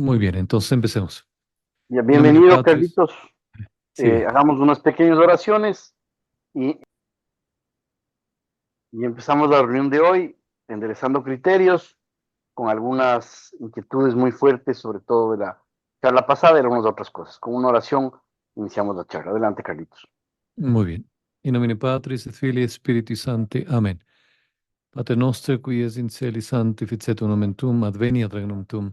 Muy bien, entonces empecemos. Ya, In nomine bienvenido, Patris. Carlitos. Sí, Hagamos unas pequeñas oraciones y, y empezamos la reunión de hoy, enderezando criterios, con algunas inquietudes muy fuertes, sobre todo de la charla pasada y algunas otras cosas. Con una oración iniciamos la charla. Adelante, Carlitos. muy bien. In nomine Patris et Filii et Spiritus Sancti. Amen. Pater noster, qui es in celi sanctificetur nomen tuum, adveniat regnum tuum,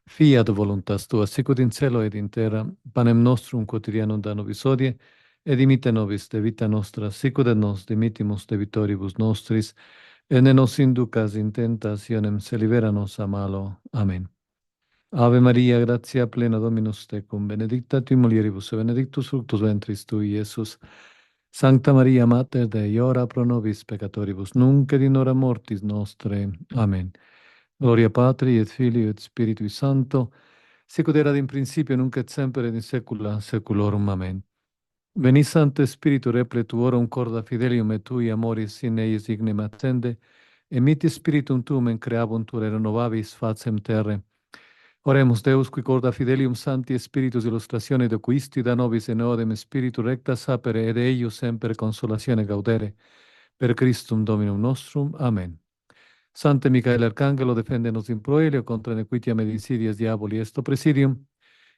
fiat voluntas tua, sicut in cielo et in terra, panem nostrum quotidianum da nobis hodie, et dimitte nobis debita nostra, sicut et nos dimittimus debitoribus nostris, et ne nos inducas in tentationem, se libera nos a malo. Amen. Ave Maria, gratia plena Dominus tecum, benedicta tui mulieribus, et benedictus fructus ventris tui, Iesus. Sancta Maria, Mater Dei, ora pro nobis peccatoribus, nunc et in hora mortis nostre. Amen. Gloria Patri et Filii et Spiritui Sancto, sicut erat in principio, nunc et semper et in saecula saeculorum. Amen. Veni Sancte Spiritu repletuorum corda fidelium et tui amoris in eius ignem attende, et miti Spiritum tuum in creabuntur et renovabis facem terre. Oremus Deus, qui corda fidelium Sancti Spiritus illustratione doquisti da nobis in odem Spiritu recta sapere ed eius semper consolatione gaudere. Per Christum Dominum nostrum. Amen. Sancte Michael Arcangelo, defende nos in proelio contra nequitiam et insidias diaboli est presidium.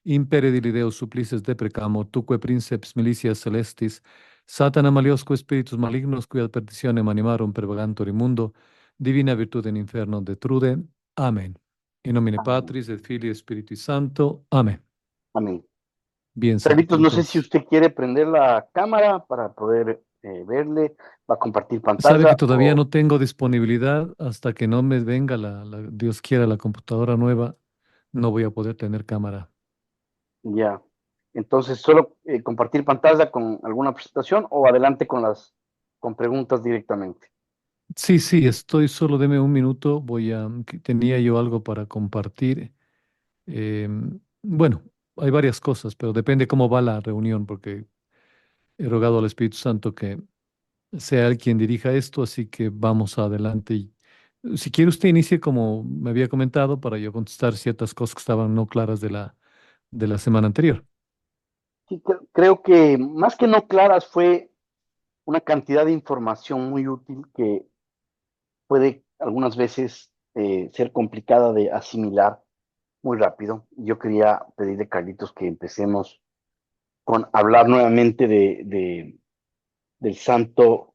Impere dili Deus supplices deprecamur, tuque princeps militias celestis, Satana maliosque spiritus malignos, qui ad perditionem animarum pervagantur in mundo, divina virtute in inferno detrude. Amen. In nomine Amén. Patris et Filii et Spiritui Sancto. Amen. Amén. Bien, Santo. Carlitos, no sé si Entonces, usted quiere prender la cámara para poder verle, va a compartir sabe que pantalla todavía o no tengo disponibilidad hasta que no me venga Dios quiera, la computadora nueva, no voy a poder tener cámara. ya. Entonces, solo compartir pantalla con alguna presentación o adelante con preguntas directamente. Sí, sí, estoy solo, deme un minuto, que tenía yo algo para compartir. Bueno, hay varias cosas, pero depende cómo va la reunión, porque he rogado al Espíritu Santo que sea Él quien dirija esto, así que vamos adelante. Si quiere usted inicie como me había comentado para yo contestar ciertas cosas que estaban no claras de la semana anterior. Sí, creo que más que no claras fue una cantidad de información muy útil que puede algunas veces ser complicada de asimilar muy rápido. Yo quería pedirle, Carlitos, que empecemos con hablar nuevamente del santo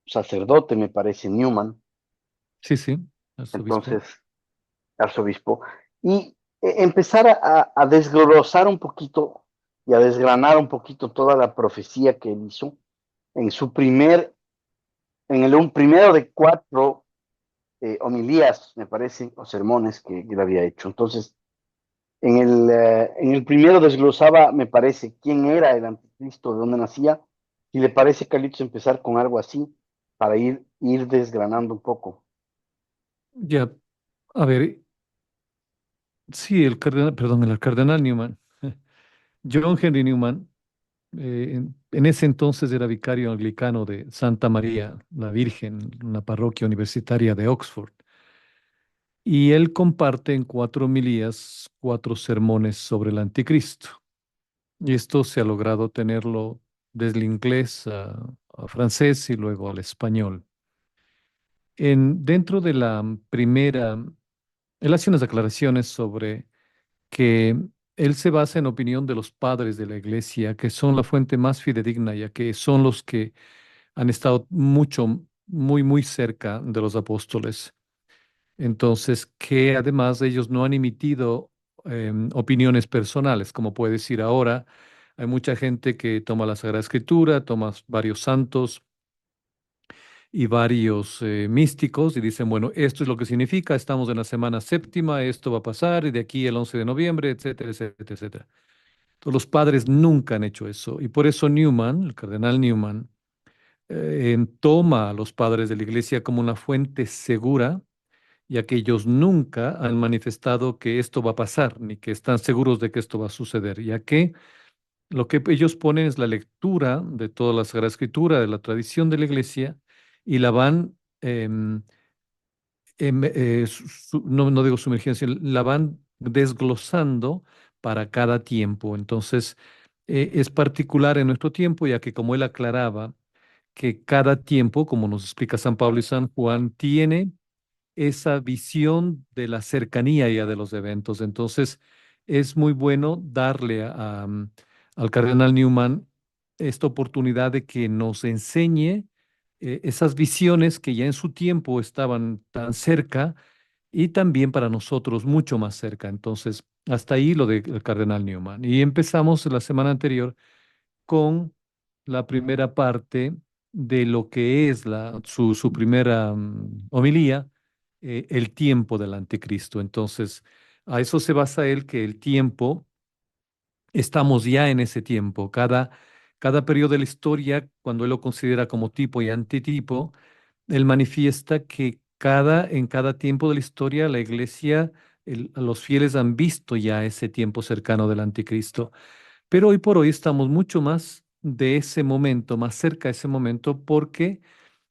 sacerdote, me parece, Newman, Sí, sí, arzobispo. entonces arzobispo, y empezar a desglosar un poquito y a desgranar un poquito toda la profecía que él hizo en su en el un primero de cuatro homilías, me parece, o sermones que él había hecho. Entonces, en el primero desglosaba, me parece, quién era el anticristo, de dónde nacía. Si le parece, Carlitos, empezar con algo así para ir desgranando un poco. Ya, a ver, sí, el cardenal Newman, John Henry Newman, en ese entonces era vicario anglicano de Santa María, la Virgen, una parroquia universitaria de Oxford. Y él comparte en cuatro homilías, cuatro sermones sobre el anticristo. Y esto se ha logrado tenerlo desde el inglés a francés y luego al español. Dentro de la primera, él hace unas declaraciones sobre que él se basa en opinión de los padres de la iglesia, que son la fuente más fidedigna, ya que son los que han estado muy cerca de los apóstoles. Entonces, que además ellos no han emitido opiniones personales, como puede decir ahora. Hay mucha gente que toma la Sagrada Escritura, toma varios santos y varios místicos y dicen, bueno, esto es lo que significa, estamos en la semana séptima, esto va a pasar y de aquí el 11 de noviembre, etcétera, etcétera, etcétera. Entonces, los padres nunca han hecho eso y por eso Newman, el cardenal Newman, toma a los padres de la iglesia como una fuente segura, ya que ellos nunca han manifestado que esto va a pasar, ni que están seguros de que esto va a suceder, ya que lo que ellos ponen es la lectura de toda la Sagrada Escritura, de la tradición de la iglesia, y la van, no, no digo sumergiendo, sino la van desglosando para cada tiempo. Entonces, es particular en nuestro tiempo, ya que como él aclaraba, que cada tiempo, como nos explica San Pablo y San Juan, tiene esa visión de la cercanía ya de los eventos. Entonces, es muy bueno darle al cardenal Newman esta oportunidad de que nos enseñe esas visiones que ya en su tiempo estaban tan cerca y también para nosotros mucho más cerca. Entonces, hasta ahí lo del cardenal Newman. Y empezamos la semana anterior con la primera parte de lo que es su primera homilía, el tiempo del anticristo. Entonces, a eso se basa él, que el tiempo, estamos ya en ese tiempo. Cada periodo de la historia, cuando él lo considera como tipo y antitipo, él manifiesta que en cada tiempo de la historia la iglesia, los fieles han visto ya ese tiempo cercano del anticristo. Pero hoy por hoy estamos mucho más de ese momento, más cerca de ese momento, porque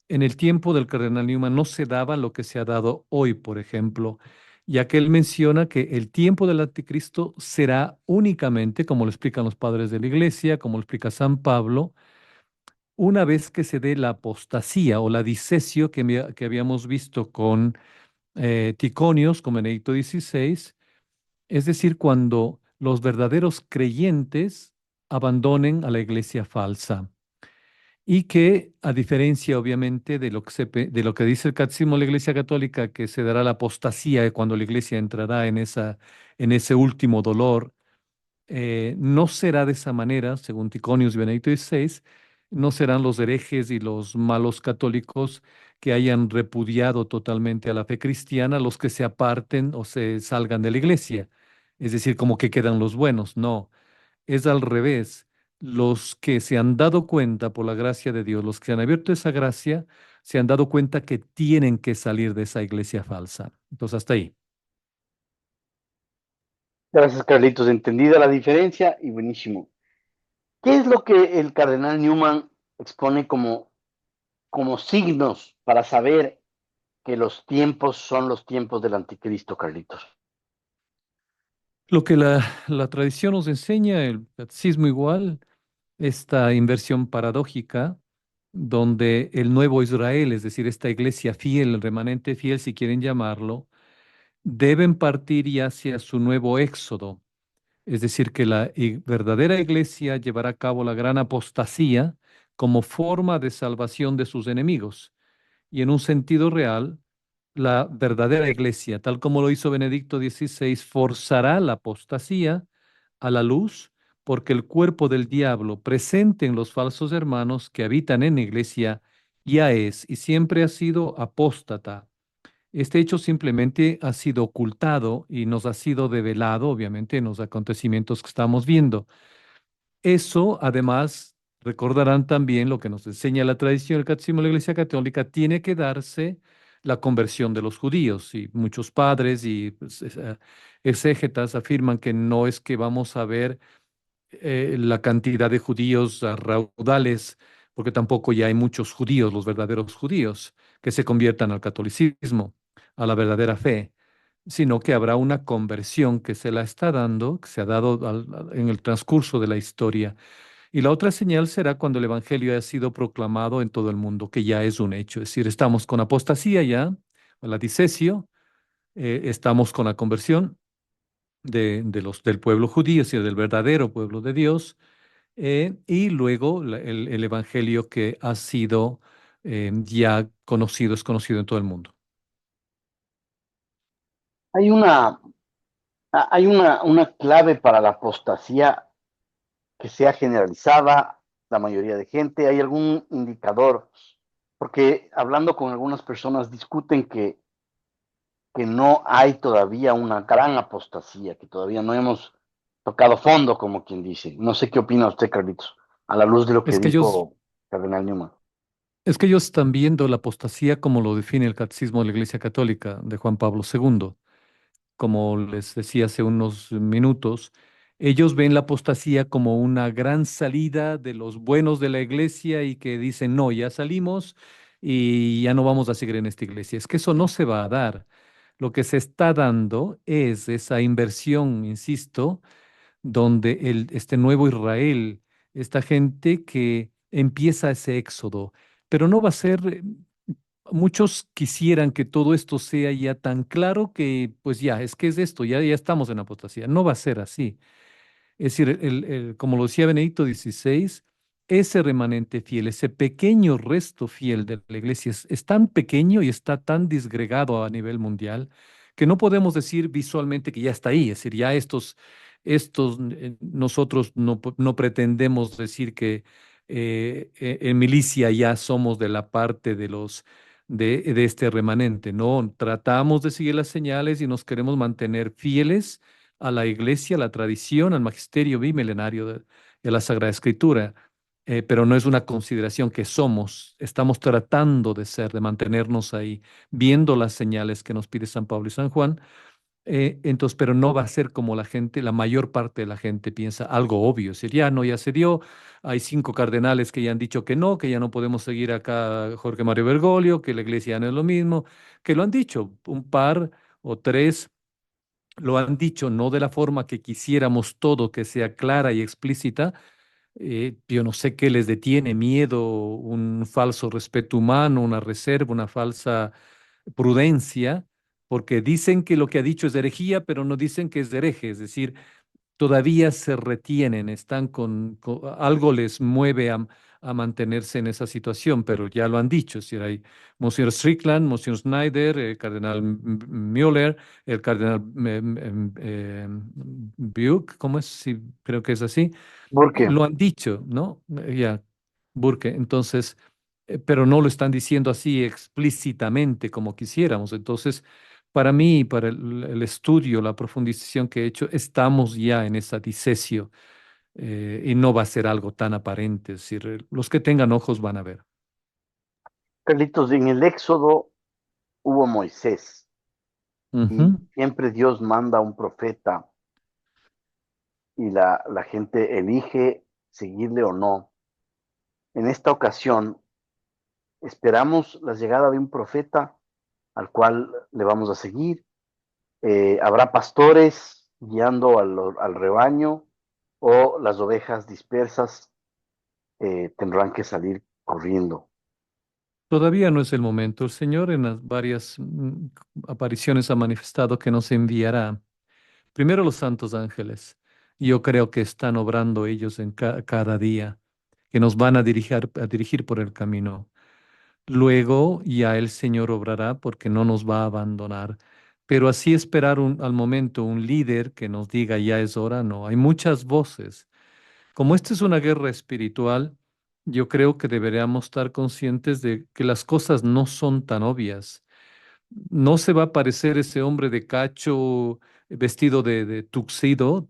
en el tiempo del cardenal Newman no se daba lo que se ha dado hoy, por ejemplo, ya que él menciona que el tiempo del anticristo será únicamente, como lo explican los padres de la iglesia, como lo explica San Pablo, una vez que se dé la apostasía o la disesio que habíamos visto con Ticonios, con Benedicto XVI, es decir, cuando los verdaderos creyentes abandonen a la iglesia falsa. Y que, a diferencia, obviamente, de lo que dice el Catecismo de la Iglesia Católica, que se dará la apostasía cuando la iglesia entrará en ese último dolor, no será de esa manera, según Ticonius y Benedicto XVI, no serán los herejes y los malos católicos que hayan repudiado totalmente a la fe cristiana los que se aparten o se salgan de la iglesia. Es decir, como que quedan los buenos. No, es al revés. Los que se han dado cuenta por la gracia de Dios, los que han abierto esa gracia, se han dado cuenta que tienen que salir de esa iglesia falsa. Entonces, hasta ahí. Gracias, Carlitos. Entendida la diferencia y buenísimo. ¿Qué es lo que el cardenal Newman expone como signos para saber que los tiempos son los tiempos del anticristo, Carlitos? Lo que la tradición nos enseña, el catecismo igual, esta inversión paradójica, donde el nuevo Israel, es decir, esta iglesia fiel, el remanente fiel, si quieren llamarlo, deben partir ya hacia su nuevo éxodo. Es decir, que la verdadera iglesia llevará a cabo la gran apostasía como forma de salvación de sus enemigos. Y en un sentido real, la verdadera iglesia, tal como lo hizo Benedicto XVI, forzará la apostasía a la luz, porque el cuerpo del diablo presente en los falsos hermanos que habitan en la iglesia ya es y siempre ha sido apóstata. Este hecho simplemente ha sido ocultado y nos ha sido develado, obviamente, en los acontecimientos que estamos viendo. Eso, además, recordarán también lo que nos enseña la tradición del Catecismo de la Iglesia Católica, tiene que darse la conversión de los judíos. Y muchos padres y pues, exégetas afirman que no es que vamos a ver la cantidad de judíos a raudales, porque tampoco ya hay muchos judíos, los verdaderos judíos, que se conviertan al catolicismo, a la verdadera fe, sino que habrá una conversión que se la está dando, que se ha dado en el transcurso de la historia. Y la otra señal será cuando el Evangelio haya sido proclamado en todo el mundo, que ya es un hecho. Es decir, estamos con apostasía ya, la disesio, estamos con la conversión del pueblo judío, es decir, del verdadero pueblo de Dios, y luego el Evangelio que ha sido ya conocido, es conocido en todo el mundo. Hay una clave para la apostasía que sea generalizada, la mayoría de gente. ¿Hay algún indicador? Porque hablando con algunas personas discuten que no hay todavía una gran apostasía, que todavía no hemos tocado fondo, como quien dice. No sé qué opina usted, Carlitos, a la luz de lo que Es que ellos, dijo Cardenal Newman. es que ellos están viendo la apostasía como lo define el Catecismo de la Iglesia Católica de Juan Pablo II. Como les decía hace unos minutos, ellos ven la apostasía como una gran salida de los buenos de la iglesia y que dicen, no, ya salimos y ya no vamos a seguir en esta iglesia. Es que eso no se va a dar. Lo que se está dando es esa inversión, insisto, donde este nuevo Israel, esta gente que empieza ese éxodo, pero no va a ser, muchos quisieran que todo esto sea ya tan claro que, pues ya, es que es esto, ya estamos en apostasía. No va a ser así. Es decir, como lo decía Benedicto XVI, ese remanente fiel, ese pequeño resto fiel de la iglesia es tan pequeño y está tan disgregado a nivel mundial que no podemos decir visualmente que ya está ahí. Es decir, ya nosotros no pretendemos decir que en milicia ya somos de la parte de este remanente. No, tratamos de seguir las señales y nos queremos mantener fieles a la iglesia, a la tradición, al magisterio bimilenario de la Sagrada Escritura, pero no es una consideración que somos, estamos tratando de ser, de mantenernos ahí, viendo las señales que nos pide San Pablo y San Juan, entonces, pero no va a ser como la gente, la mayor parte de la gente piensa algo obvio, es decir, ya no, ya se dio, hay 5 cardenales que ya han dicho que ya no podemos seguir acá Jorge Mario Bergoglio, que la iglesia ya no es lo mismo, que lo han dicho, un par o tres lo han dicho, no de la forma que quisiéramos todo, que sea clara y explícita. Yo no sé qué les detiene, miedo, un falso respeto humano, una reserva, una falsa prudencia, porque dicen que lo que ha dicho es herejía, pero no dicen que es hereje, es decir, todavía se retienen, están algo les mueve a mantenerse en esa situación, pero ya lo han dicho, es decir, hay Monsignor Strickland, Monsignor Snyder, el cardenal Müller, el cardenal Buch, ¿cómo es? Sí, creo que es así, Porque, lo han dicho, ¿no? Ya, Burke, entonces, pero no lo están diciendo así explícitamente como quisiéramos, entonces para mí, para el estudio, la profundización que he hecho, estamos ya en esa disesio y no va a ser algo tan aparente. Es decir, los que tengan ojos van a ver. Carlitos, en el Éxodo hubo Moisés y Ujú. siempre Dios manda a un profeta y la gente elige seguirle o no. En esta ocasión, esperamos la llegada de un profeta al cual le vamos a seguir. Habrá pastores guiando al rebaño o las ovejas dispersas tendrán que salir corriendo. Todavía no es el momento. El Señor en las varias apariciones ha manifestado que nos enviará primero los santos ángeles. Yo creo que están obrando ellos en cada día, que nos van a dirigir por el camino. Luego ya el Señor obrará porque no nos va a abandonar. Pero así esperar al momento un líder que nos diga ya es hora, no. Hay muchas voces. Como esta es una guerra espiritual, yo creo que deberíamos estar conscientes de que las cosas no son tan obvias. No se va a aparecer ese hombre de cacho vestido de tuxedo,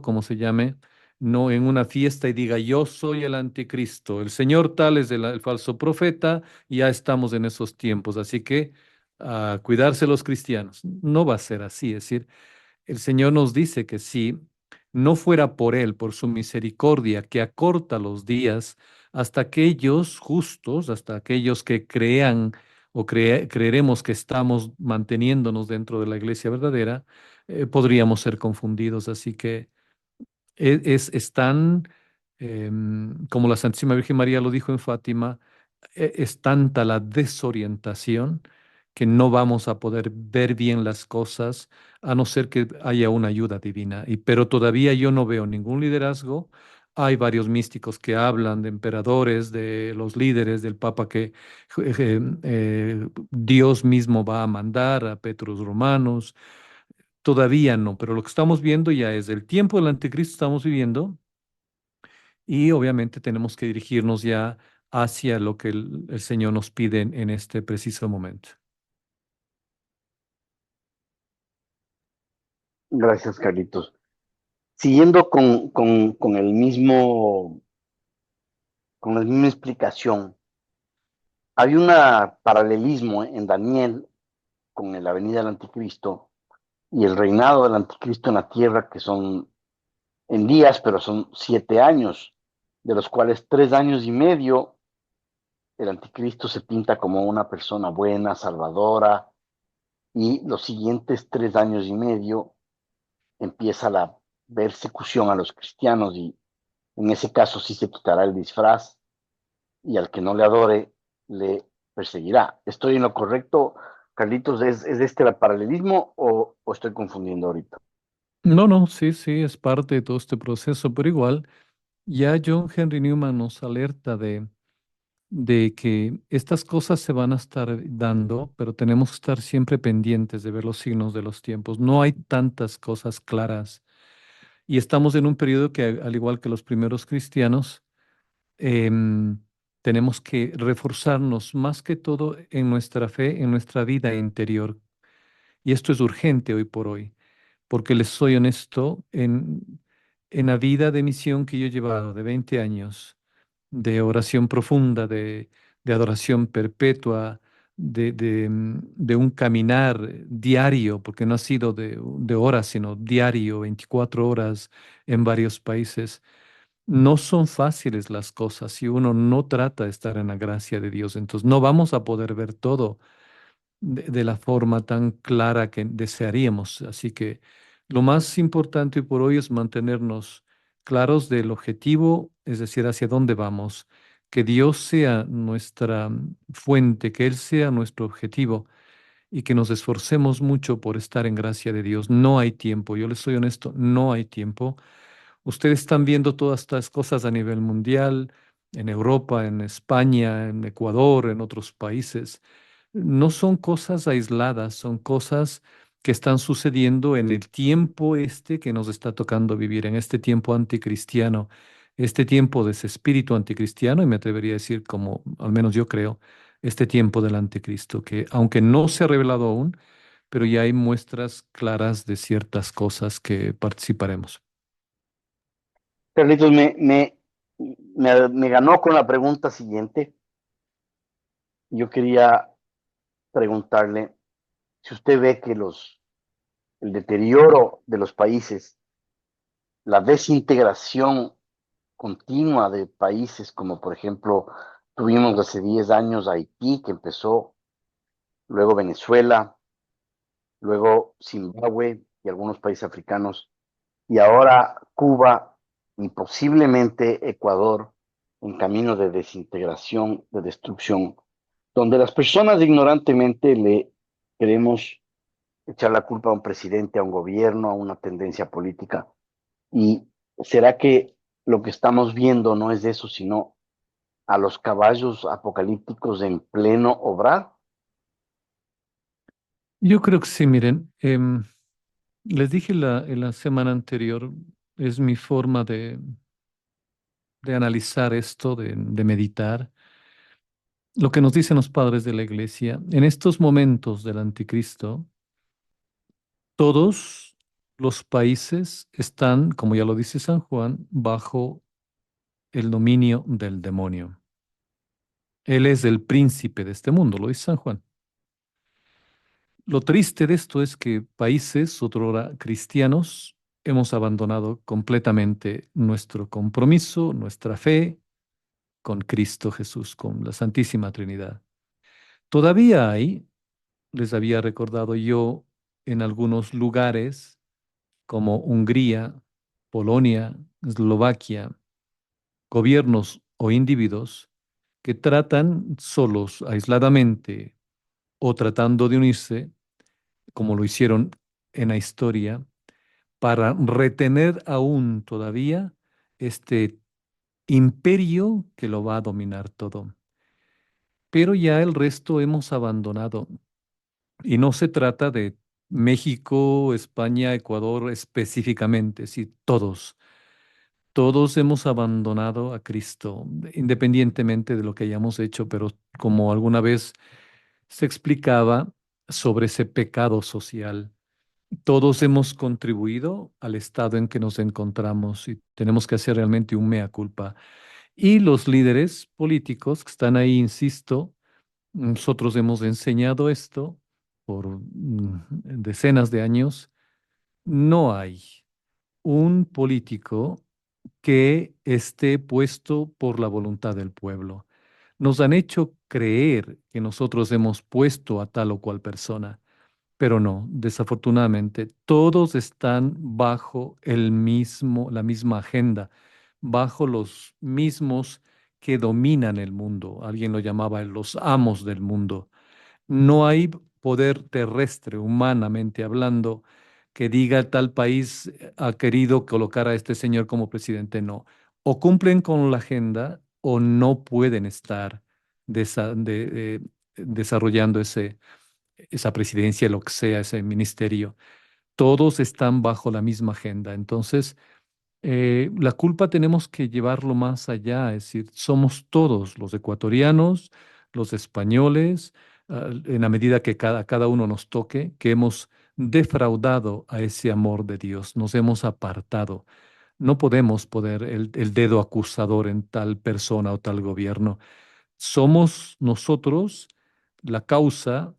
como se llame, no en una fiesta y diga, yo soy el anticristo, el señor tal es el falso profeta, y ya estamos en esos tiempos, así que a cuidarse los cristianos. No va a ser así, es decir, el Señor nos dice que si no fuera por Él, por su misericordia, que acorta los días, hasta aquellos justos, hasta aquellos que crean o creeremos que estamos manteniéndonos dentro de la iglesia verdadera, podríamos ser confundidos. Así que es tan, como la Santísima Virgen María lo dijo en Fátima, es tanta la desorientación que no vamos a poder ver bien las cosas a no ser que haya una ayuda divina. Pero todavía yo no veo ningún liderazgo. Hay varios místicos que hablan de emperadores, de los líderes, del Papa que Dios mismo va a mandar a Petrus Romanos. Todavía no, pero lo que estamos viendo ya es el tiempo del anticristo estamos viviendo y obviamente tenemos que dirigirnos ya hacia lo que el Señor nos pide en este preciso momento. Gracias, Carlitos. Siguiendo con la misma explicación, hay un paralelismo en Daniel con la venida del anticristo y el reinado del anticristo en la tierra, que son en días, pero son 7 años, de los cuales 3 años y medio el anticristo se pinta como una persona buena, salvadora, y los siguientes 3 años y medio empieza la persecución a los cristianos y en ese caso sí se quitará el disfraz y al que no le adore le perseguirá. ¿Estoy en lo correcto, Carlitos? ¿Es este el paralelismo o estoy confundiendo ahorita? No, no, sí, sí, es parte de todo este proceso, pero igual ya John Henry Newman nos alerta de que estas cosas se van a estar dando, pero tenemos que estar siempre pendientes de ver los signos de los tiempos. No hay tantas cosas claras y estamos en un periodo que, al igual que los primeros cristianos, em, tenemos que reforzarnos más que todo en nuestra fe, en nuestra vida interior. Y esto es urgente hoy por hoy, porque les soy honesto, en la vida de misión que yo he llevado de 20 años, de oración profunda, de adoración perpetua, de un caminar diario, porque no ha sido de horas, sino diario, 24 horas en varios países. No son fáciles las cosas si uno no trata de estar en la gracia de Dios. Entonces no vamos a poder ver todo de la forma tan clara que desearíamos. Así que lo más importante hoy por hoy es mantenernos claros del objetivo, es decir, hacia dónde vamos, que Dios sea nuestra fuente, que Él sea nuestro objetivo y que nos esforcemos mucho por estar en gracia de Dios. No hay tiempo, yo les soy honesto, no hay tiempo. Ustedes están viendo todas estas cosas a nivel mundial, en Europa, en España, en Ecuador, en otros países. No son cosas aisladas, son cosas que están sucediendo en el tiempo este que nos está tocando vivir, en este tiempo anticristiano, este tiempo de ese espíritu anticristiano, y me atrevería a decir, como al menos yo creo, este tiempo del anticristo, que aunque no se ha revelado aún, pero ya hay muestras claras de ciertas cosas que participaremos. Carlitos, me ganó con la pregunta siguiente. Yo quería preguntarle si usted ve que el deterioro de los países, la desintegración continua de países como por ejemplo tuvimos hace 10 años Haití que empezó, luego Venezuela, luego Zimbabue y algunos países africanos, y ahora Cuba y posiblemente Ecuador en camino de desintegración, de destrucción, donde las personas ignorantemente le queremos echar la culpa a un presidente, a un gobierno, a una tendencia política. ¿Y será que lo que estamos viendo no es eso, sino a los caballos apocalípticos en pleno obrar? Yo creo que sí, miren, les dije en la semana anterior, es mi forma de analizar esto, de meditar, lo que nos dicen los padres de la iglesia. En estos momentos del anticristo, todos los países están, como ya lo dice San Juan, bajo el dominio del demonio. Él es el príncipe de este mundo, lo dice San Juan. Lo triste de esto es que países, otrora cristianos, hemos abandonado completamente nuestro compromiso, nuestra fe con Cristo Jesús, con la Santísima Trinidad. Todavía hay, les había recordado yo, en algunos lugares como Hungría, Polonia, Eslovaquia, gobiernos o individuos que tratan solos, aisladamente o tratando de unirse, como lo hicieron en la historia, para retener aún todavía este imperio que lo va a dominar todo. Pero ya el resto hemos abandonado. Y no se trata de México, España, Ecuador específicamente, sí, todos. Todos hemos abandonado a Cristo, independientemente de lo que hayamos hecho, pero como alguna vez se explicaba sobre ese pecado social, todos hemos contribuido al estado en que nos encontramos y tenemos que hacer realmente un mea culpa. Y los líderes políticos que están ahí, insisto, nosotros hemos enseñado esto por decenas de años. No hay un político que esté puesto por la voluntad del pueblo. Nos han hecho creer que nosotros hemos puesto a tal o cual persona, pero no, desafortunadamente, todos están bajo la misma agenda, bajo los mismos que dominan el mundo. Alguien lo llamaba los amos del mundo. No hay poder terrestre, humanamente hablando, que diga tal país ha querido colocar a este señor como presidente. No. O cumplen con la agenda o no pueden estar desarrollando esa presidencia, lo que sea, ese ministerio. Todos están bajo la misma agenda. Entonces, la culpa tenemos que llevarlo más allá, es decir, somos todos los ecuatorianos, los españoles, en la medida que cada uno nos toque, que hemos defraudado a ese amor de Dios, nos hemos apartado. No podemos poner el dedo acusador en tal persona o tal gobierno. Somos nosotros la causa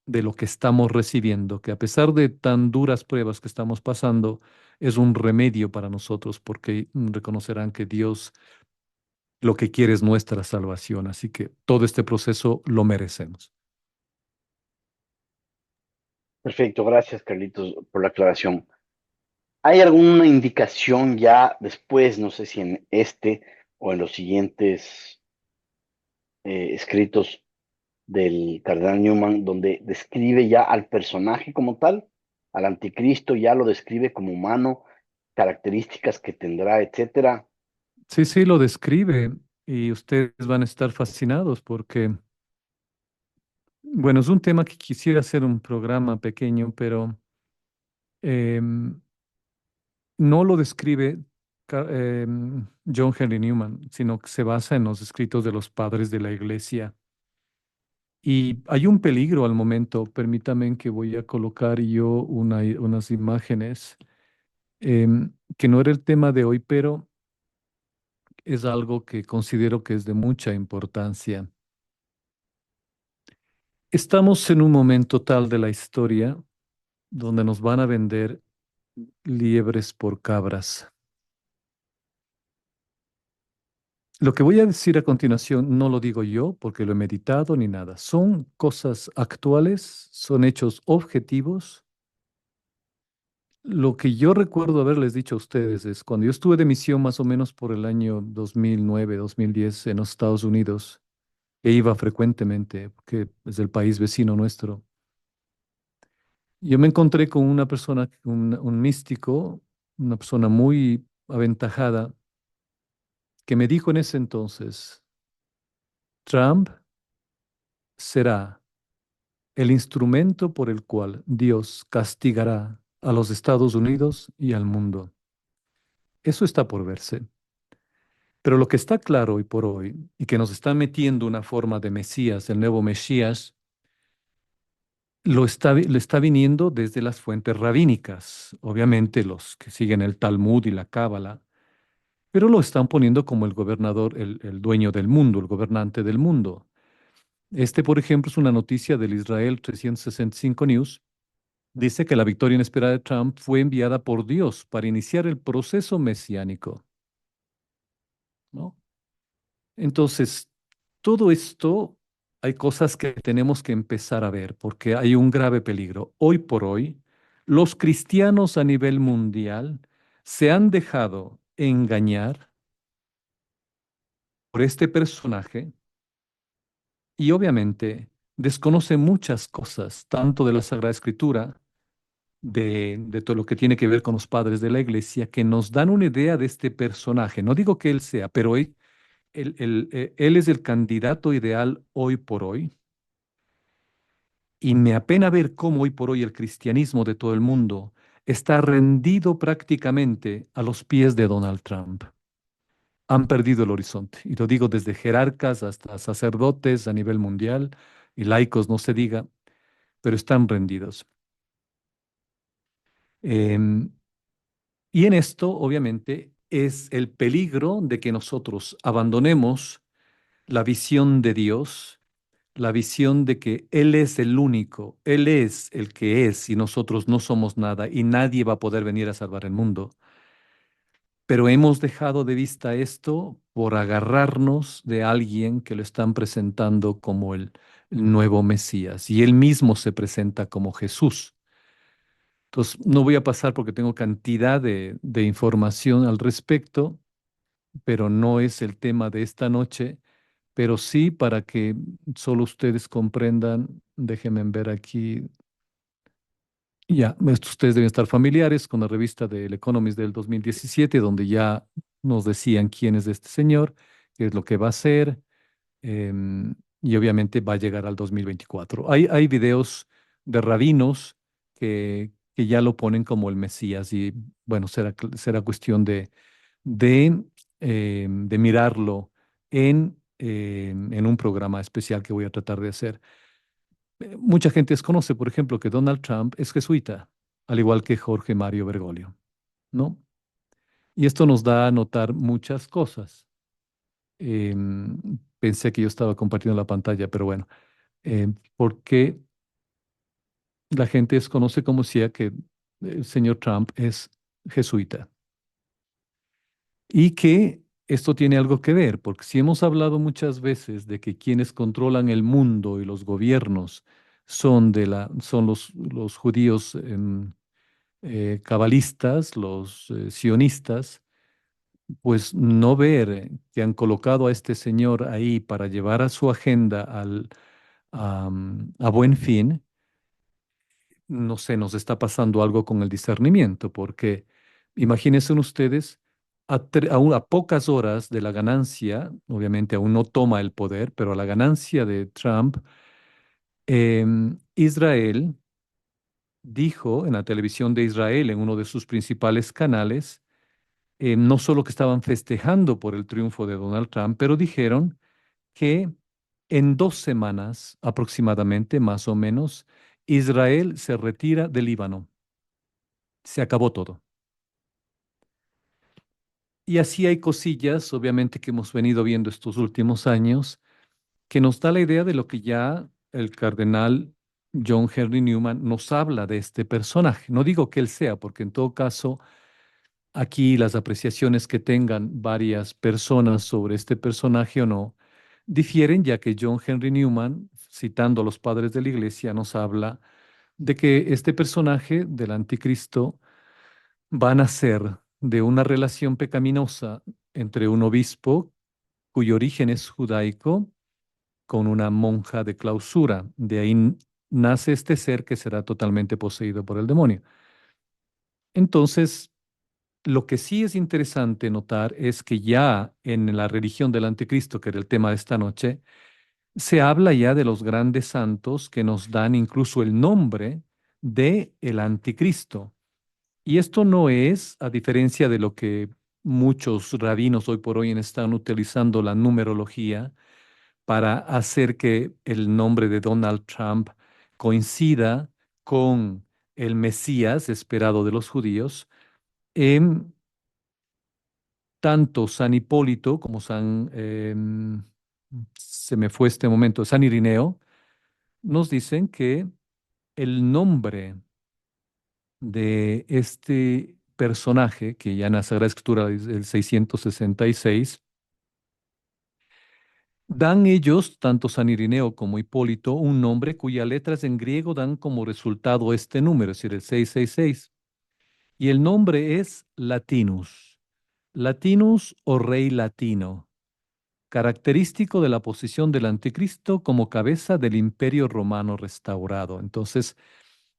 de lo que estamos recibiendo, que a pesar de tan duras pruebas que estamos pasando, es un remedio para nosotros, porque reconocerán que Dios lo que quiere es nuestra salvación, así que todo este proceso lo merecemos. Perfecto, gracias Carlitos por la aclaración. ¿Hay alguna indicación ya después, no sé si en este o en los siguientes escritos del cardenal Newman, donde describe ya al personaje como tal, al anticristo, ya lo describe como humano, características que tendrá, etcétera? Sí, sí, lo describe y ustedes van a estar fascinados porque, bueno, es un tema que quisiera hacer un programa pequeño, pero em, no lo describe John Henry Newman, sino que se basa en los escritos de los padres de la iglesia. Y hay un peligro al momento, permítame que voy a colocar yo unas imágenes, que no era el tema de hoy, pero es algo que considero que es de mucha importancia. Estamos en un momento tal de la historia donde nos van a vender liebres por cabras. Lo que voy a decir a continuación no lo digo yo porque lo he meditado ni nada. Son cosas actuales, son hechos objetivos. Lo que yo recuerdo haberles dicho a ustedes es cuando yo estuve de misión más o menos por el año 2009, 2010 en los Estados Unidos, e iba frecuentemente porque es el país vecino nuestro. Yo me encontré con una persona, un místico, una persona muy aventajada, que me dijo en ese entonces, Trump será el instrumento por el cual Dios castigará a los Estados Unidos y al mundo. Eso está por verse. Pero lo que está claro hoy por hoy y que nos está metiendo una forma de Mesías, el nuevo Mesías, le está viniendo desde las fuentes rabínicas, obviamente los que siguen el Talmud y la Cábala, pero lo están poniendo como el gobernador, el dueño del mundo, el gobernante del mundo. Este, por ejemplo, es una noticia del Israel 365 News. Dice que la victoria inesperada de Trump fue enviada por Dios para iniciar el proceso mesiánico, ¿no? Entonces, todo esto hay cosas que tenemos que empezar a ver porque hay un grave peligro. Hoy por hoy, los cristianos a nivel mundial se han dejado engañar por este personaje y obviamente desconocen muchas cosas, tanto de la Sagrada Escritura, de todo lo que tiene que ver con los padres de la iglesia, que nos dan una idea de este personaje. No digo que él sea, pero él es el candidato ideal hoy por hoy. Y me apena ver cómo hoy por hoy el cristianismo de todo el mundo está rendido prácticamente a los pies de Donald Trump. Han perdido el horizonte. Y lo digo desde jerarcas hasta sacerdotes a nivel mundial y laicos, no se diga, pero están rendidos. Em, y en esto, obviamente, es el peligro de que nosotros abandonemos la visión de Dios, la visión de que Él es el único, Él es el que es y nosotros no somos nada y nadie va a poder venir a salvar el mundo. Pero hemos dejado de vista esto por agarrarnos de alguien que lo están presentando como el nuevo Mesías y Él mismo se presenta como Jesús. Entonces, no voy a pasar porque tengo cantidad de información al respecto, pero no es el tema de esta noche, pero sí para que solo ustedes comprendan, déjenme ver aquí. Ya, ustedes deben estar familiares con la revista del Economist del 2017, donde ya nos decían quién es este señor, qué es lo que va a hacer, y obviamente va a llegar al 2024. Hay videos de rabinos que ya lo ponen como el Mesías y bueno, será cuestión de mirarlo en un programa especial que voy a tratar de hacer. Mucha gente desconoce, por ejemplo, que Donald Trump es jesuita, al igual que Jorge Mario Bergoglio, ¿no? Y esto nos da a notar muchas cosas. Pensé que yo estaba compartiendo la pantalla, pero bueno, porque la gente desconoce como decía que el señor Trump es jesuita y que esto tiene algo que ver, porque si hemos hablado muchas veces de que quienes controlan el mundo y los gobiernos son los judíos cabalistas, los sionistas, pues no ver que han colocado a este señor ahí para llevar a su agenda a buen fin, no sé, nos está pasando algo con el discernimiento, porque imagínense ustedes, a pocas horas de la ganancia, obviamente aún no toma el poder, pero a la ganancia de Trump, Israel dijo en la televisión de Israel, en uno de sus principales canales, no solo que estaban festejando por el triunfo de Donald Trump, pero dijeron que en 2 semanas aproximadamente, más o menos, Israel se retira del Líbano. Se acabó todo. Y así hay cosillas, obviamente, que hemos venido viendo estos últimos años, que nos da la idea de lo que ya el cardenal John Henry Newman nos habla de este personaje. No digo que él sea, porque en todo caso aquí las apreciaciones que tengan varias personas sobre este personaje o no difieren, ya que John Henry Newman, citando a los padres de la iglesia, nos habla de que este personaje del anticristo va a nacer de una relación pecaminosa entre un obispo cuyo origen es judaico con una monja de clausura. De ahí nace este ser que será totalmente poseído por el demonio. Entonces, lo que sí es interesante notar es que ya en la religión del anticristo, que era el tema de esta noche, se habla ya de los grandes santos que nos dan incluso el nombre de el anticristo. Y esto no es, a diferencia de lo que muchos rabinos hoy por hoy están utilizando la numerología para hacer que el nombre de Donald Trump coincida con el Mesías esperado de los judíos. em, Tanto San Hipólito como se me fue este momento, San Irineo, nos dicen que el nombre de este personaje, que ya en la Sagrada Escritura es el 666, dan ellos, tanto San Irineo como Hipólito, un nombre cuyas letras en griego dan como resultado este número, es decir, el 666. Y el nombre es Latinus. Latinus o rey latino, característico de la posición del anticristo como cabeza del imperio romano restaurado. Entonces,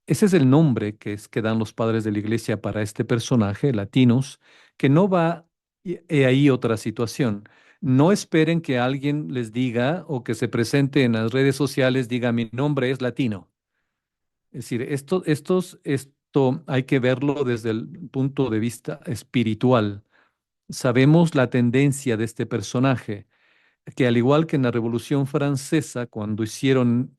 ese es el nombre que dan los padres de la iglesia para este personaje, Latinus, que no va, y he ahí otra situación. No esperen que alguien les diga o que se presente en las redes sociales, diga mi nombre es latino. Es decir, esto hay que verlo desde el punto de vista espiritual. Sabemos la tendencia de este personaje, que al igual que en la Revolución Francesa, cuando hicieron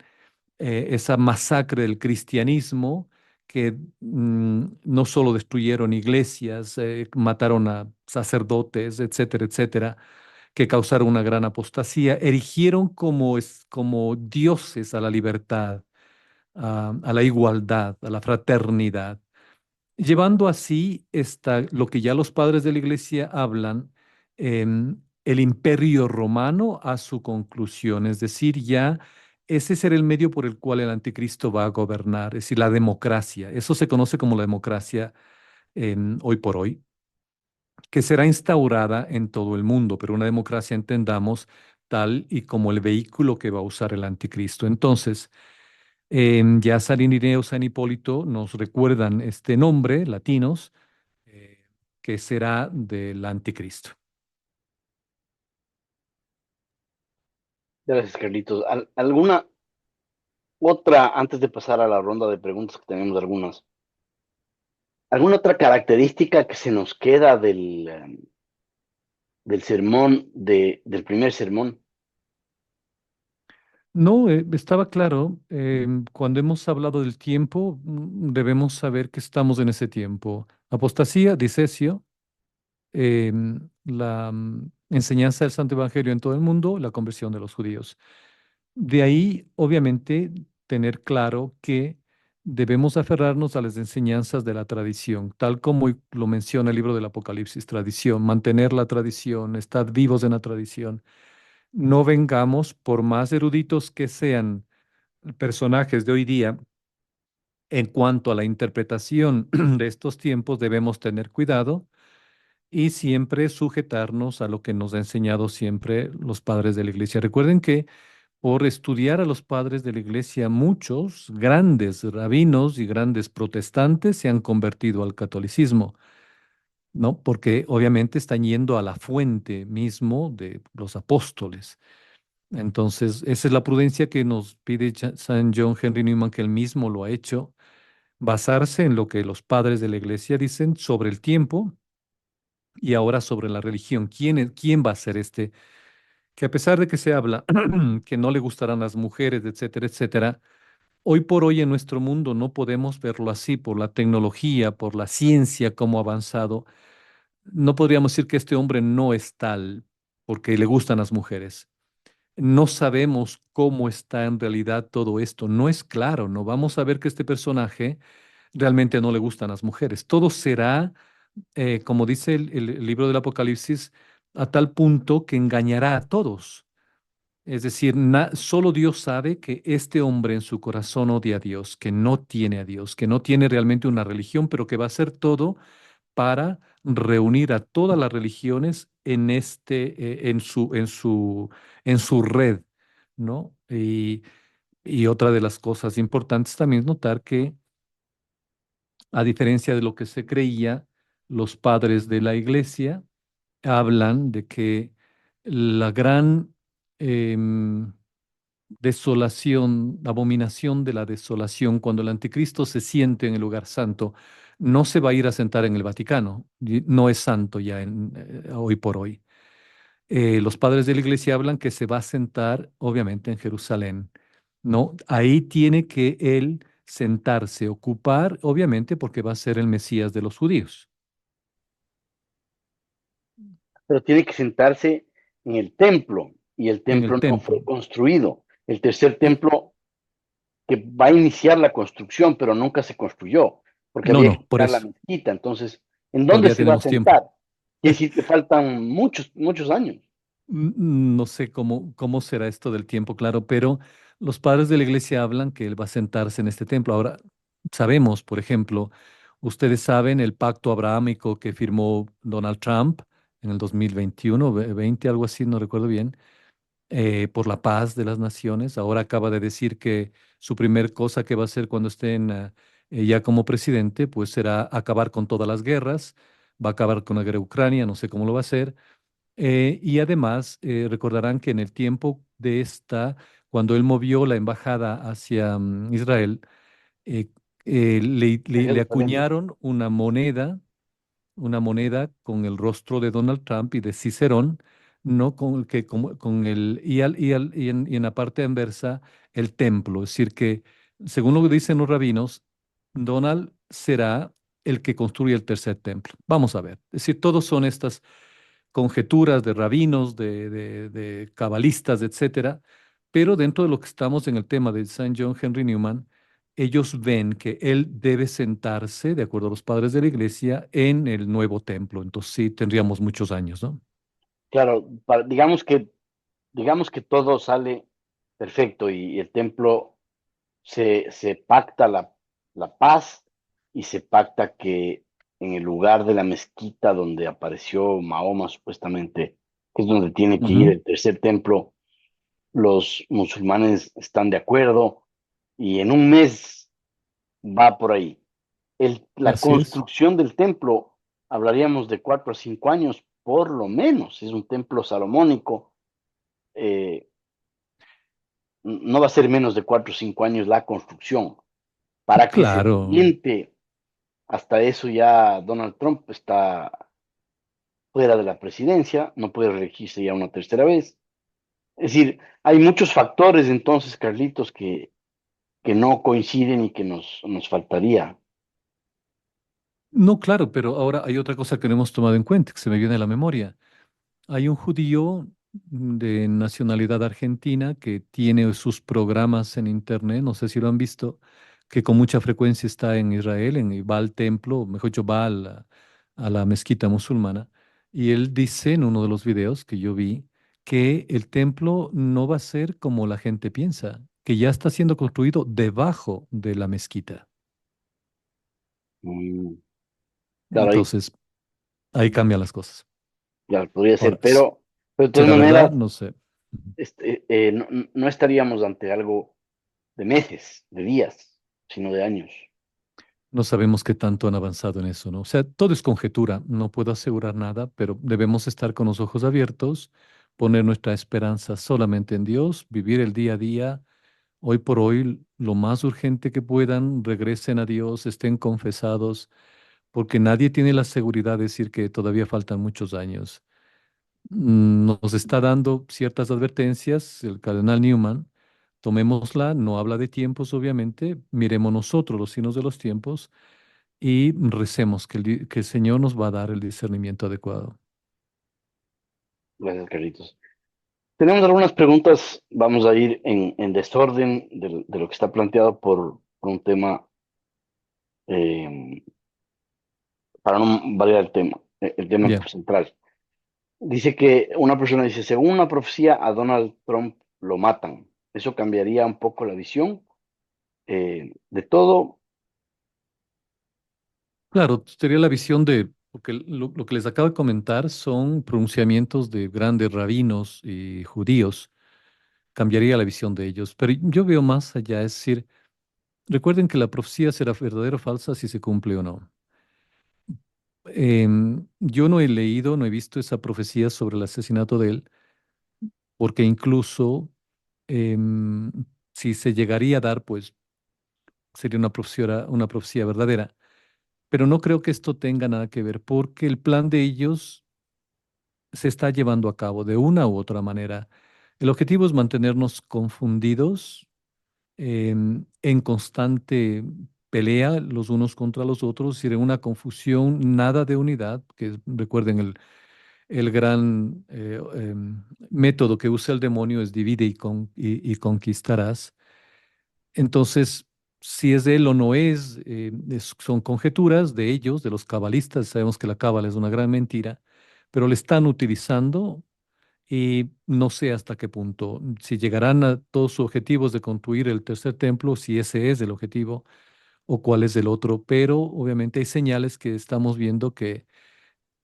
esa masacre del cristianismo, que no solo destruyeron iglesias, mataron a sacerdotes, etcétera, etcétera, que causaron una gran apostasía, erigieron como dioses a la libertad, a la igualdad, a la fraternidad, llevando así lo que ya los padres de la iglesia hablan, el imperio romano a su conclusión, es decir, ya ese será el medio por el cual el anticristo va a gobernar, es decir, la democracia. Eso se conoce como la democracia hoy por hoy, que será instaurada en todo el mundo, pero una democracia entendamos tal y como el vehículo que va a usar el anticristo. Entonces, ya San Irineo, San Hipólito nos recuerdan este nombre, latinos, eh, que será del anticristo. Gracias, Carlitos. ¿Alguna otra, antes de pasar a la ronda de preguntas que tenemos algunas, alguna otra característica que se nos queda del sermón, del primer sermón? No, estaba claro, cuando hemos hablado del tiempo, debemos saber que estamos en ese tiempo. Apostasía, disesio, la enseñanza del Santo Evangelio en todo el mundo, la conversión de los judíos. De ahí, obviamente, tener claro que debemos aferrarnos a las enseñanzas de la tradición, tal como lo menciona el libro del Apocalipsis, tradición, mantener la tradición, estar vivos en la tradición. No vengamos, por más eruditos que sean personajes de hoy día, en cuanto a la interpretación de estos tiempos, debemos tener cuidado y siempre sujetarnos a lo que nos ha enseñado siempre los padres de la iglesia. Recuerden que por estudiar a los padres de la iglesia, muchos grandes rabinos y grandes protestantes se han convertido al catolicismo, ¿no? Porque obviamente están yendo a la fuente mismo de los apóstoles. Entonces, esa es la prudencia que nos pide San John Henry Newman, que él mismo lo ha hecho, basarse en lo que los padres de la iglesia dicen sobre el tiempo y ahora sobre la religión. ¿Quién va a ser este? Que a pesar de que se habla que no le gustarán las mujeres, etcétera, etcétera, hoy por hoy en nuestro mundo no podemos verlo así por la tecnología, por la ciencia, cómo ha avanzado. No podríamos decir que este hombre no es tal porque le gustan las mujeres. No sabemos cómo está en realidad todo esto. No es claro, no vamos a ver que este personaje realmente no le gustan las mujeres. Todo será, como dice el libro del Apocalipsis, a tal punto que engañará a todos. Es decir, solo Dios sabe que este hombre en su corazón odia a Dios, que no tiene a Dios, que no tiene realmente una religión, pero que va a hacer todo para reunir a todas las religiones en en su red, ¿no? Y otra de las cosas importantes también es notar que, a diferencia de lo que se creía, los padres de la iglesia hablan de que la gran em, desolación, abominación de la desolación, cuando el anticristo se siente en el lugar santo, no se va a ir a sentar en el Vaticano, no es santo ya hoy por hoy. Los padres de la iglesia hablan que se va a sentar, obviamente, en Jerusalén, ¿no? Ahí tiene que él sentarse, ocupar, obviamente, porque va a ser el Mesías de los judíos, Pero tiene que sentarse en el templo y el en el templo no fue templo. construido. El tercer Y templo que va a iniciar la construcción, pero nunca se construyó, porque no, había que no, por quitar la eso, mezquita. Entonces, ¿en dónde todavía se va a tenemos tiempo. sentar? Quiere decir que faltan muchos, muchos años. No sé cómo será esto del tiempo, claro, pero los padres de la iglesia hablan que él va a sentarse en este templo. Ahora, sabemos, por ejemplo, ustedes saben el pacto abrahámico que firmó Donald Trump en el 2021, 20, algo así, no recuerdo bien, por la paz de las naciones. Ahora acaba de decir que su primer cosa que va a hacer cuando esté ya como presidente, pues será acabar con todas las guerras, va a acabar con la guerra de Ucrania, no sé cómo lo va a hacer. Y además, recordarán que en el tiempo de cuando él movió la embajada hacia Israel, eh, En le Jerusalén. acuñaron una moneda con el rostro de Donald Trump y de Cicerón, no con el que con el y en la parte inversa el templo, es decir que según lo que dicen los rabinos, Donald será el que construye el tercer templo. Vamos a ver. Es decir, todos son estas conjeturas de rabinos, de cabalistas, etcétera, pero dentro de lo que estamos en el tema de Saint John Henry Newman, ellos ven que él debe sentarse, de acuerdo a los padres de la iglesia, en el nuevo templo. Entonces sí, tendríamos muchos años, ¿no? Claro, digamos que todo sale. perfecto, y el templo se pacta la paz y se pacta que en el lugar de la mezquita donde apareció Mahoma supuestamente, que es donde tiene que ir Ujú. el tercer templo, los musulmanes están de acuerdo y en un mes va por ahí. La Así es. construcción del templo, hablaríamos de 4 a 5 años, por lo menos. Es un templo salomónico. eh, no va a ser menos de 4 o 5 años la construcción. Para que se Claro. reviente, hasta eso ya Donald Trump está fuera de la presidencia, no puede reelegirse ya una tercera vez. Es decir, hay muchos factores entonces, Carlitos, que no coinciden y que nos faltaría. No, claro, pero ahora hay otra cosa que no hemos tomado en cuenta, que se me viene a la memoria. Hay un judío de nacionalidad argentina que tiene sus programas en internet, no sé si lo han visto, que con mucha frecuencia está en Israel, y va al templo, mejor dicho, va a la mezquita musulmana, y él dice en uno de los videos que yo vi que el templo no va a ser como la gente piensa, que ya está siendo construido debajo de la mezquita. Mm, claro, ahí Entonces, ahí cambian las cosas. ya podría ser, Ahora, pero de todas ¿será verdad? maneras, No sé. no estaríamos ante algo de meses, de días, sino de años. No sabemos qué tanto han avanzado en eso, ¿no? O sea, todo es conjetura, no puedo asegurar nada, pero debemos estar con los ojos abiertos, poner nuestra esperanza solamente en Dios, vivir el día a día, hoy por hoy, lo más urgente que puedan, regresen a Dios, estén confesados, porque nadie tiene la seguridad de decir que todavía faltan muchos años. Nos está dando ciertas advertencias el cardenal Newman, tomémosla, no habla de tiempos, obviamente, miremos nosotros los signos de los tiempos y recemos que el Señor nos va a dar el discernimiento adecuado. Gracias, Carlitos. Tenemos algunas preguntas, vamos a ir en desorden de lo que está planteado por un tema, eh, para no variar el tema Ya. central. Dice que una persona dice, según una profecía, a Donald Trump lo matan. ¿Eso cambiaría un poco la visión de todo? Claro, sería la visión de, porque lo que les acabo de comentar son pronunciamientos de grandes rabinos y judíos, cambiaría la visión de ellos, pero yo veo más allá, es decir, recuerden que la profecía será verdadera o falsa si se cumple o no. Yo no he leído, no he visto esa profecía sobre el asesinato de él, porque incluso em, si se llegaría a dar, pues sería una profecía verdadera. Pero no creo que esto tenga nada que ver, porque el plan de ellos se está llevando a cabo de una u otra manera. El objetivo es mantenernos confundidos, en constante pelea los unos contra los otros, y en una confusión, nada de unidad, que recuerden el gran método que usa el demonio es divide y conquistarás. Entonces, si es él o no es, son conjeturas de ellos, de los cabalistas. Sabemos que la cábala es una gran mentira, pero le están utilizando y no sé hasta qué punto, si llegarán a todos sus objetivos de construir el tercer templo, si ese es el objetivo o cuál es el otro, pero obviamente hay señales que estamos viendo que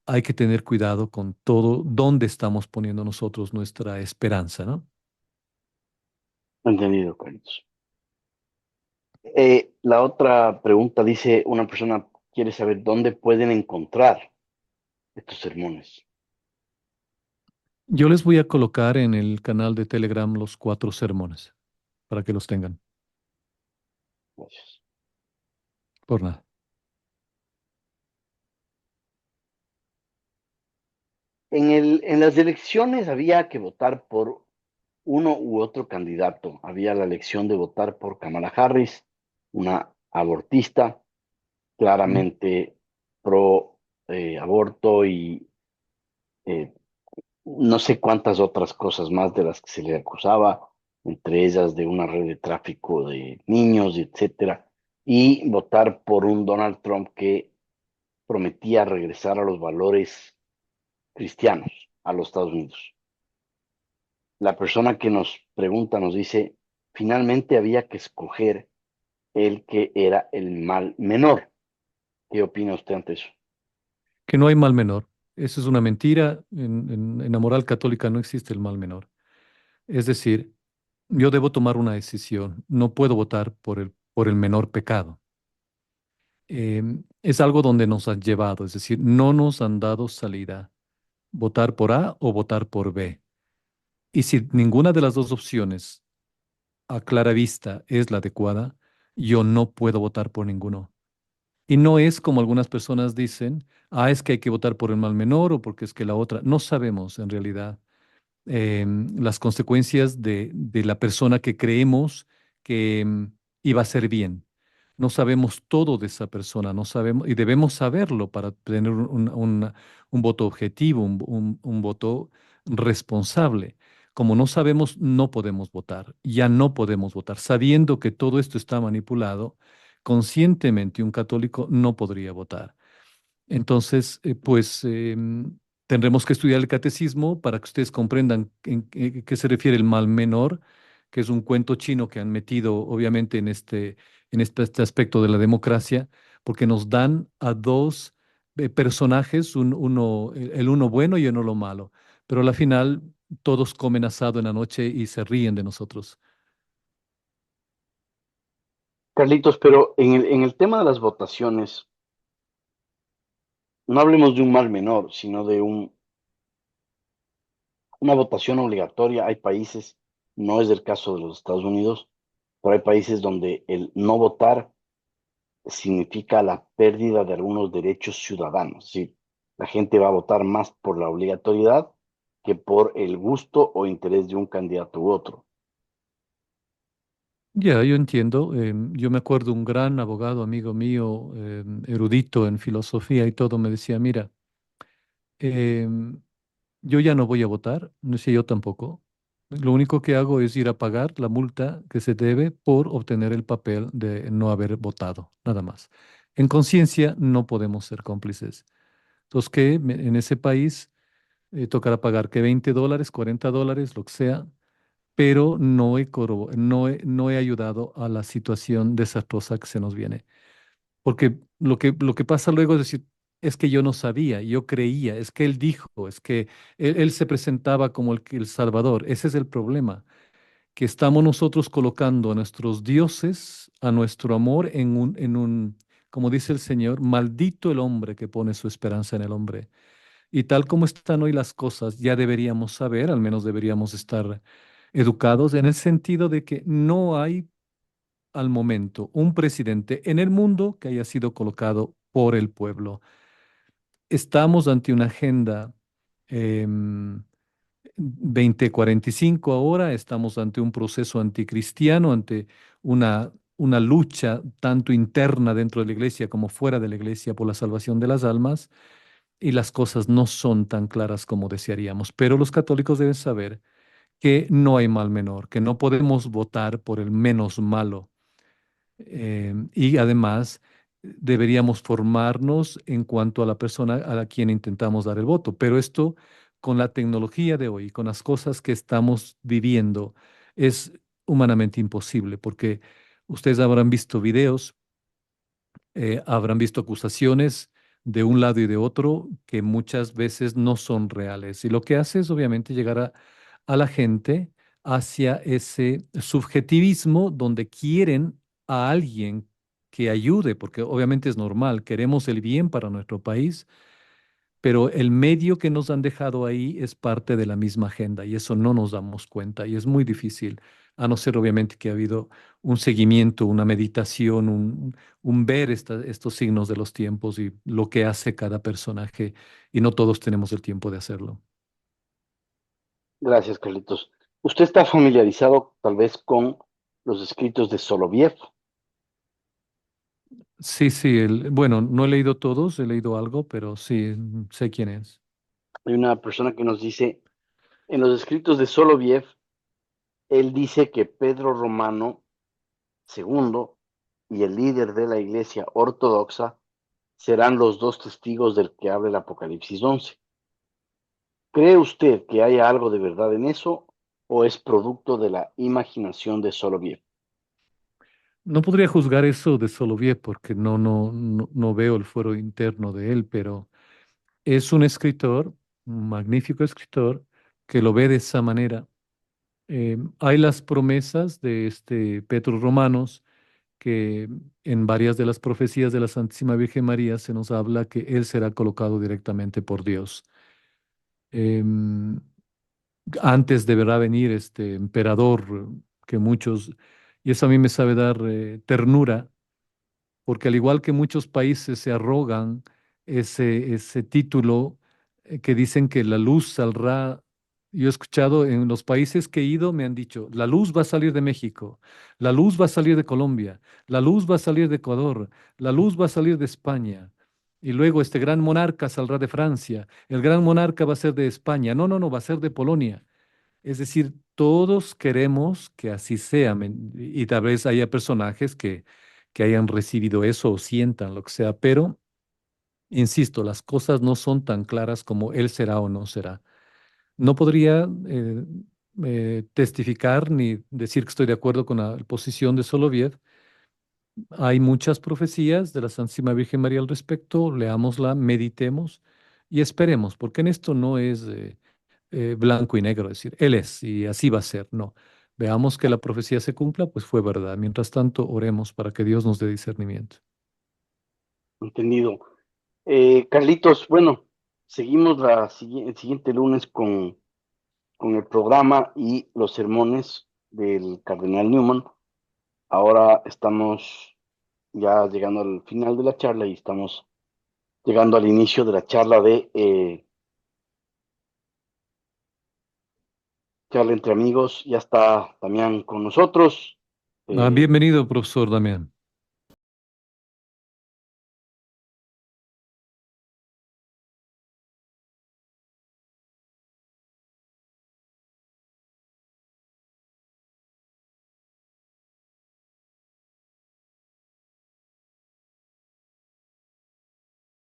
hay que tener cuidado con todo, dónde estamos poniendo nosotros nuestra esperanza, ¿no? Entendido, Carlitos. La otra pregunta dice, una persona quiere saber dónde pueden encontrar estos sermones. Yo les voy a colocar en el canal de Telegram los 4 sermones para que los tengan. Gracias. Por nada. En las elecciones había que votar por uno u otro candidato. Había la elección de votar por Kamala Harris, una abortista, ¿Mm? claramente pro aborto y eh, no sé cuántas otras cosas más de las que se le acusaba, entre ellas de una red de tráfico de niños, etcétera, y votar por un Donald Trump que prometía regresar a los valores cristianos a los Estados Unidos. la persona que nos pregunta nos dice, finalmente había que escoger el que era el mal menor. ¿Qué opina usted ante eso? Que no hay mal menor. Eso es una mentira. En la moral católica no existe el mal menor. Es decir, yo debo tomar una decisión. No puedo votar por el menor pecado. Es algo donde nos han llevado, es decir, no nos han dado salida. Votar por A o votar por B. Y si ninguna de las dos opciones a clara vista es la adecuada, yo no puedo votar por ninguno. Y no es como algunas personas dicen, es que hay que votar por el mal menor o porque es que la otra. No sabemos en realidad las consecuencias de la persona que creemos que iba a ser bien. No sabemos todo de esa persona, no sabemos, y debemos saberlo para tener un voto objetivo, un voto responsable. Como no sabemos, no podemos votar, ya no podemos votar. Sabiendo que todo esto está manipulado, conscientemente un católico no podría votar. Entonces, pues tendremos que estudiar el catecismo para que ustedes comprendan en qué se refiere el mal menor, que es un cuento chino que han metido obviamente este aspecto de la democracia, porque nos dan a dos personajes, el uno bueno y el uno malo, pero a la final todos comen asado en la noche y se ríen de nosotros. Carlitos, pero en el tema de las votaciones, no hablemos de un mal menor, sino de una votación obligatoria. Hay países, no es el caso de los Estados Unidos, pero hay países donde el no votar significa la pérdida de algunos derechos ciudadanos. Sí, la gente va a votar más por la obligatoriedad que por el gusto o interés de un candidato u otro. Ya, yo entiendo. Yo me acuerdo un gran abogado, amigo mío, erudito en filosofía y todo, me decía, mira, em, yo ya no voy a votar, no sé yo tampoco. Lo único que hago es ir a pagar la multa que se debe por obtener el papel de no haber votado, nada más. En conciencia no podemos ser cómplices. Entonces, que en ese país tocará pagar que $20, $40, lo que sea, pero no he ayudado a la situación desastrosa que se nos viene. Porque lo que pasa luego es decir, es que yo no sabía, yo creía, es que él dijo, es que él se presentaba como el Salvador. Ese es el problema, que estamos nosotros colocando a nuestros dioses, a nuestro amor como dice el Señor, maldito el hombre que pone su esperanza en el hombre. Y tal como están hoy las cosas, ya deberíamos saber, al menos deberíamos estar educados en el sentido de que no hay al momento un presidente en el mundo que haya sido colocado por el pueblo. Estamos ante una agenda em, 2045 ahora, estamos ante un proceso anticristiano, ante una lucha tanto interna dentro de la iglesia como fuera de la iglesia por la salvación de las almas, y las cosas no son tan claras como desearíamos. Pero los católicos deben saber que no hay mal menor, que no podemos votar por el menos malo. Y además deberíamos formarnos en cuanto a la persona a la quien intentamos dar el voto. Pero esto, con la tecnología de hoy, con las cosas que estamos viviendo, es humanamente imposible, porque ustedes habrán visto videos, habrán visto acusaciones de un lado y de otro que muchas veces no son reales. Y lo que hace es obviamente llegar a la gente hacia ese subjetivismo donde quieren a alguien que ayude, porque obviamente es normal, queremos el bien para nuestro país, pero el medio que nos han dejado ahí es parte de la misma agenda y eso no nos damos cuenta y es muy difícil, a no ser obviamente que ha habido un seguimiento, una meditación, un ver estos signos de los tiempos y lo que hace cada personaje y no todos tenemos el tiempo de hacerlo. Gracias, Carlitos. ¿Usted está familiarizado tal vez con los escritos de Soloviev? Sí, sí, bueno, no he leído todos, he leído algo, pero sí, sé quién es. Hay una persona que nos dice, en los escritos de Soloviev, él dice que Pedro Romano II y el líder de la Iglesia Ortodoxa serán los dos testigos del que habla el Apocalipsis 11. ¿Cree usted que haya algo de verdad en eso o es producto de la imaginación de Soloviev? No podría juzgar eso de Soloviev porque no veo el fuero interno de él, pero es un escritor, un magnífico escritor, que lo ve de esa manera. Hay las promesas de este Petros Romanos, que en varias de las profecías de la Santísima Virgen María se nos habla que él será colocado directamente por Dios. Em, Antes deberá venir este emperador que muchos, y eso a mí me sabe dar ternura, porque al igual que muchos países se arrogan ese título que dicen que la luz saldrá. Yo he escuchado en los países que he ido, me han dicho, la luz va a salir de México, la luz va a salir de Colombia, la luz va a salir de Ecuador, la luz va a salir de España. Y luego este gran monarca saldrá de Francia, el gran monarca va a ser de España. No, va a ser de Polonia. Es decir, todos queremos que así sea, y tal vez haya personajes que hayan recibido eso o sientan lo que sea, pero, insisto, las cosas no son tan claras como él será o no será. No podría testificar ni decir que estoy de acuerdo con la posición de Soloviev. Hay muchas profecías de la Santísima Virgen María al respecto, leámosla, meditemos y esperemos, porque en esto no es blanco y negro, es decir, Él es y así va a ser, no. Veamos que la profecía se cumpla, pues fue verdad. Mientras tanto, oremos para que Dios nos dé discernimiento. Entendido. Carlitos, bueno, seguimos el siguiente lunes con el programa y los sermones del Cardenal Newman. Ahora estamos ya llegando al final de la charla y estamos llegando al inicio de la charla charla entre amigos. Ya está Damián con nosotros. Ah, Eh, bienvenido, profesor Damián.